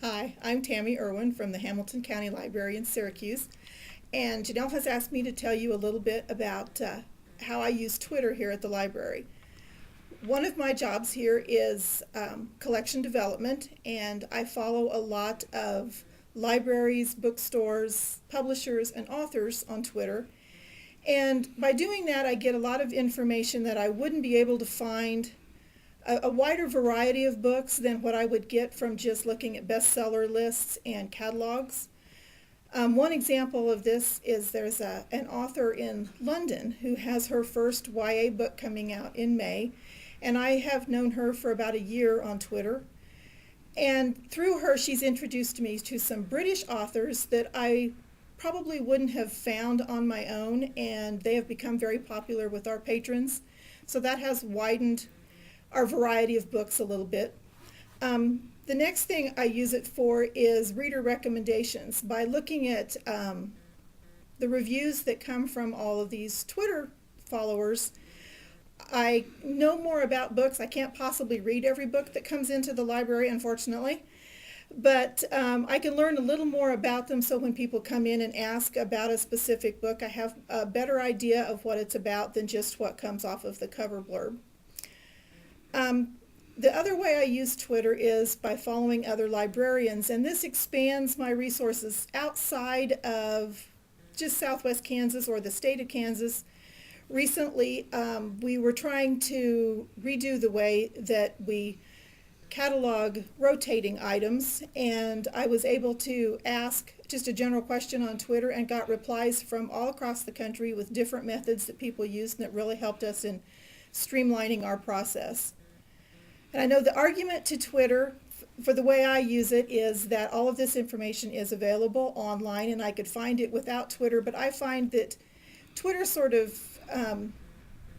Hi, I'm Tammy Irwin from the Hamilton County Library in Syracuse, and Janelle has asked me to tell you a little bit about how I use Twitter here at the library. One of my jobs here is collection development, and I follow a lot of libraries, bookstores, publishers, and authors on Twitter. And by doing that, I get a lot of information that I wouldn't be able to find a wider variety of books than what I would get from just looking at bestseller lists and catalogs. One example of this is there's an author in London who has her first YA book coming out in May, and I have known her for about a year on Twitter. And through her, she's introduced me to some British authors that I probably wouldn't have found on my own, and they have become very popular with our patrons. So that has widened our variety of books a little bit. The next thing I use it for is reader recommendations. By looking at the reviews that come from all of these Twitter followers, I know more about books. I can't possibly read every book that comes into the library, unfortunately, but I can learn a little more about them, so when people come in and ask about a specific book, I have a better idea of what it's about than just what comes off of the cover blurb. The other way I use Twitter is by following other librarians, and this expands my resources outside of just Southwest Kansas or the state of Kansas. Recently, we were trying to redo the way that we catalog rotating items, and I was able to ask just a general question on Twitter and got replies from all across the country with different methods that people used, and that really helped us in streamlining our process. And I know the argument to Twitter for the way I use it is that all of this information is available online and I could find it without Twitter, but I find that Twitter sort of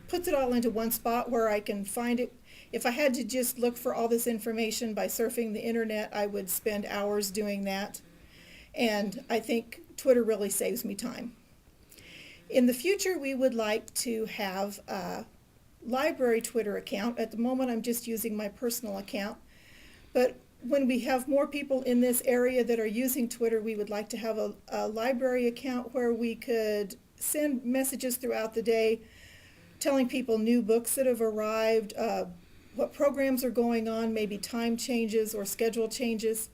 puts it all into one spot where I can find it. If I had to just look for all this information by surfing the internet, I would spend hours doing that. And I think Twitter really saves me time. In the future, we would like to have a library Twitter account. At the moment, I'm just using my personal account. But when we have more people in this area that are using Twitter, we would like to have a library account where we could send messages throughout the day telling people new books that have arrived, what programs are going on, maybe time changes or schedule changes.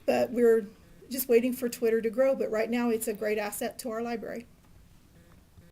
But we're just waiting for Twitter to grow. But right now, it's a great asset to our library.